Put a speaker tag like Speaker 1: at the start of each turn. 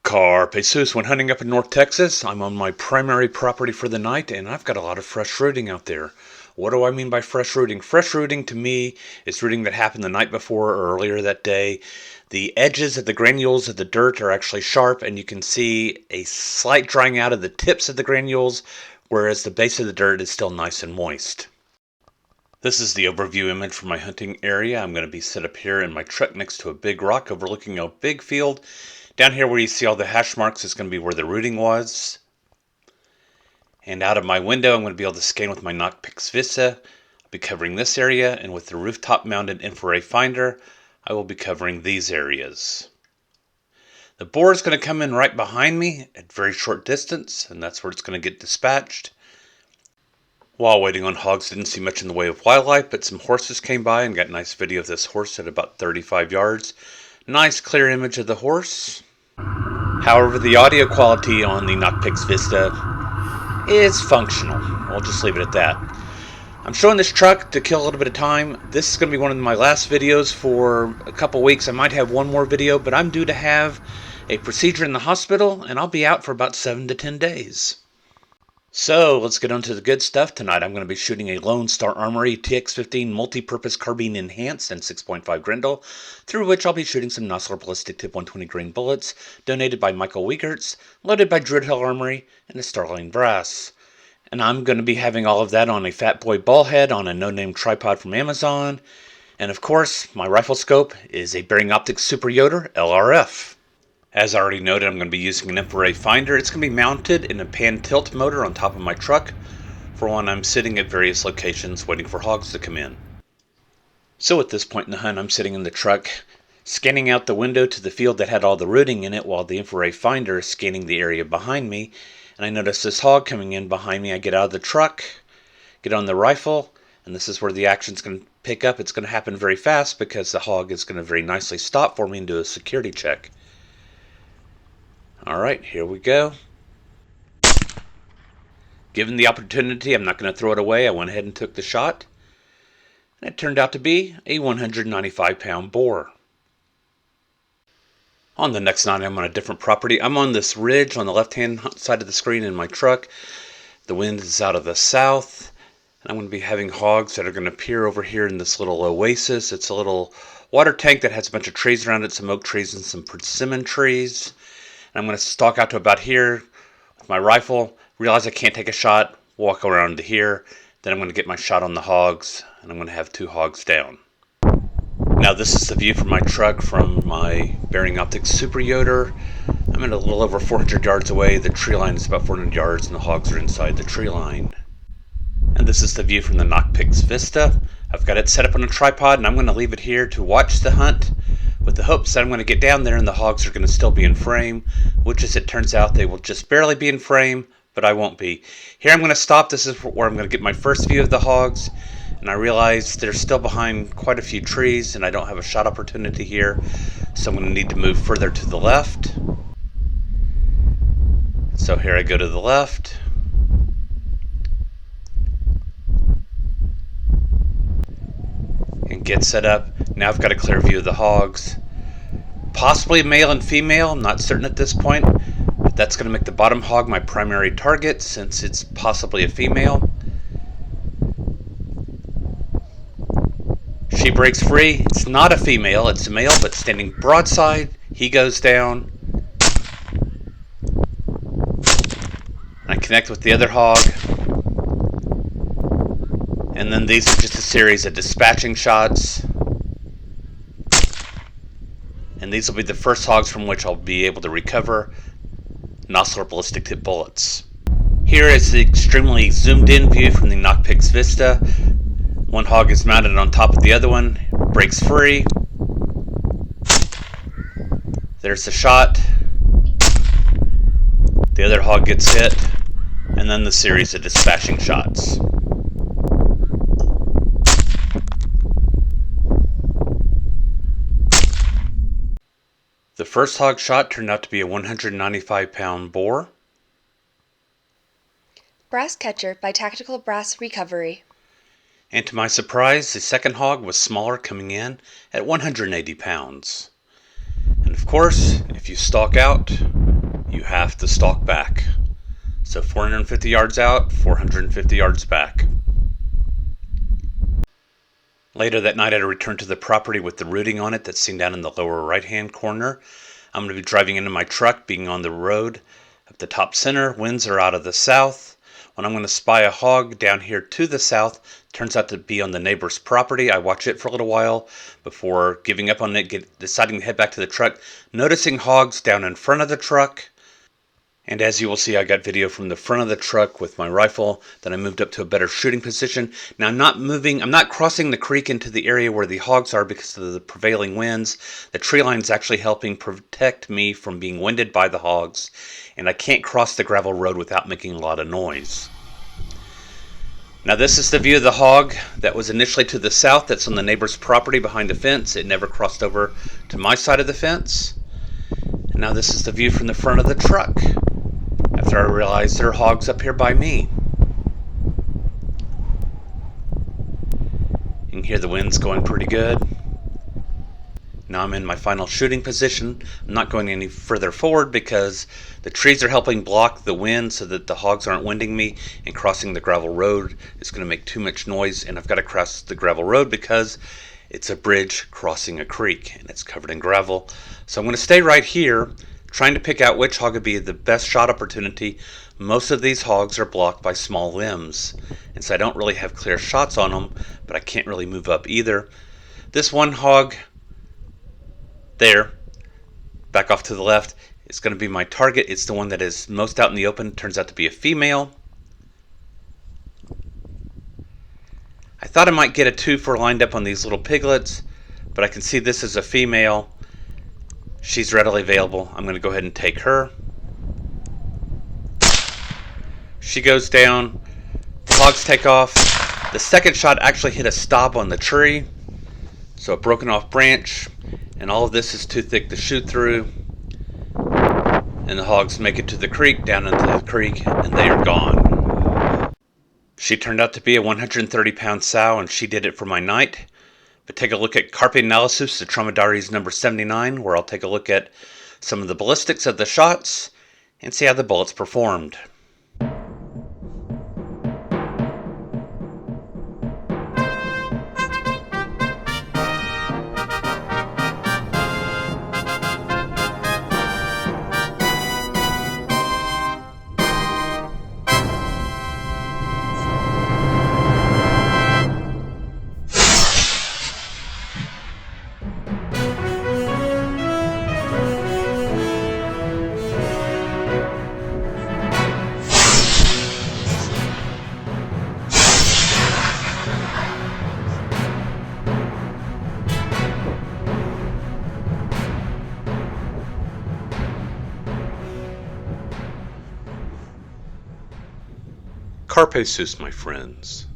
Speaker 1: Carpe Jesus. When hunting up in North Texas, I'm on my primary property for the night, and I've got a lot of fresh rooting out there. What do I mean by fresh rooting? Fresh rooting to me is rooting that happened the night before or earlier that day. The edges of the granules of the dirt are actually sharp, and you can see a slight drying out of the tips of the granules, whereas the base of the dirt is still nice and moist. This is the overview image from my hunting area. I'm going to be set up here in my truck next to a big rock overlooking a big field. Down here where you see all the hash marks is going to be where the rooting was. And out of my window I'm going to be able to scan with my Knockpix Vista. I'll be covering this area, and with the rooftop mounted infrared finder I will be covering these areas. The boar is going to come in right behind me at very short distance, and that's where it's going to get dispatched. While waiting on hogs, didn't see much in the way of wildlife, but some horses came by and got a nice video of this horse at about 35 yards. Nice clear image of the horse. However, the audio quality on the Knockpix Vista is functional. We'll just leave it at that. I'm showing this truck to kill a little bit of time. This is going to be one of my last videos for a couple weeks. I might have one more video, but I'm due to have a procedure in the hospital, and I'll be out for about 7 to 10 days. So, let's get on to the good stuff. Tonight I'm going to be shooting a Lone Star Armory TX15 multi-purpose carbine enhanced and 6.5 Grendel, through which I'll be shooting some Nosler Ballistic Tip 120 grain bullets, donated by Michael Wiegerts, loaded by Druid Hill Armory, and a Starline Brass. And I'm going to be having all of that on a Fat Boy ball head on a no-name tripod from Amazon. And of course, my rifle scope is a Bearing Optics Super Yoder LRF. As already noted, I'm going to be using an infrared finder. It's going to be mounted in a pan tilt motor on top of my truck for when I'm sitting at various locations waiting for hogs to come in. So at this point in the hunt, I'm sitting in the truck, scanning out the window to the field that had all the rooting in it while the infrared finder is scanning the area behind me. And I notice this hog coming in behind me. I get out of the truck, get on the rifle, and this is where the action's going to pick up. It's going to happen very fast because the hog is going to very nicely stop for me and do a security check. Alright, here we go. Given the opportunity, I'm not going to throw it away. I went ahead and took the shot. And it turned out to be a 195-pound boar. On the next night, I'm on a different property. I'm on this ridge on the left-hand side of the screen in my truck. The wind is out of the south. And I'm going to be having hogs that are going to appear over here in this little oasis. It's a little water tank that has a bunch of trees around it, some oak trees and some persimmon trees. I'm going to stalk out to about here with my rifle, realize I can't take a shot, walk around to here, then I'm going to get my shot on the hogs, and I'm going to have 2 hogs down. Now this is the view from my truck from my Bearing Optics Super Yoder. I'm at a little over 400 yards away, the tree line is about 400 yards, and the hogs are inside the tree line. And this is the view from the Knockpix Vista. I've got it set up on a tripod, and I'm going to leave it here to watch the hunt, with the hopes that I'm going to get down there and the hogs are going to still be in frame, which as it turns out they will just barely be in frame, but I won't be. Here I'm going to stop. This is where I'm going to get my first view of the hogs, and I realize they're still behind quite a few trees and I don't have a shot opportunity here, so I'm going to need to move further to the left. So here I go to the left. And get set up. Now I've got a clear view of the hogs. Possibly male and female, I'm not certain at this point, but that's going to make the bottom hog my primary target since it's possibly a female. She breaks free. It's not a female, it's a male, but standing broadside, he goes down. I connect with the other hog. And then these are just a series of dispatching shots. And these will be the first hogs from which I'll be able to recover Nosler Ballistic Tip bullets. Here is the extremely zoomed in view from the Knockpix Vista. One hog is mounted on top of the other one, breaks free. There's the shot. The other hog gets hit. And then the series of dispatching shots. The first hog shot turned out to be a 195-pound boar.
Speaker 2: Brass Catcher by Tactical Brass Recovery.
Speaker 1: And to my surprise, the second hog was smaller, coming in at 180 pounds. And of course, if you stalk out, you have to stalk back. So 450 yards out, 450 yards back. Later that night I returned to the property with the rooting on it that's seen down in the lower right hand corner. I'm going to be driving into my truck, being on the road up the top center. Winds are out of the south. When I'm going to spy a hog down here to the south, turns out to be on the neighbor's property. I watch it for a little while before giving up on it, deciding to head back to the truck, noticing hogs down in front of the truck. And as you will see, I got video from the front of the truck with my rifle. Then I moved up to a better shooting position. Now I'm not crossing the creek into the area where the hogs are because of the prevailing winds. The tree line is actually helping protect me from being winded by the hogs. And I can't cross the gravel road without making a lot of noise. Now this is the view of the hog that was initially to the south, that's on the neighbor's property behind the fence. It never crossed over to my side of the fence. And now this is the view from the front of the truck, after I realized there are hogs up here by me. You can hear the winds going pretty good. Now I'm in my final shooting position. I'm not going any further forward because the trees are helping block the wind so that the hogs aren't winding me, and crossing the gravel road is going to make too much noise, and I've got to cross the gravel road because it's a bridge crossing a creek and it's covered in gravel. So I'm going to stay right here, trying to pick out which hog would be the best shot opportunity. Most of these hogs are blocked by small limbs, and so I don't really have clear shots on them, but I can't really move up either. This one hog there, back off to the left, is going to be my target. It's the one that is most out in the open. Turns out to be a female. I thought I might get a 2-for lined up on these little piglets, but I can see this is a female. She's readily available. I'm going to go ahead and take her. She goes down. The hogs take off. The second shot actually hit a stop on the tree, so a broken off branch, and all of this is too thick to shoot through. And the hogs make it to the creek, down into the creek, and they are gone. She turned out to be a 130-pound sow, and she did it for my night. But take a look at Carpe Analysis, the Dromedaries number 79, where I'll take a look at some of the ballistics of the shots and see how the bullets performed. Carpe sus, my friends.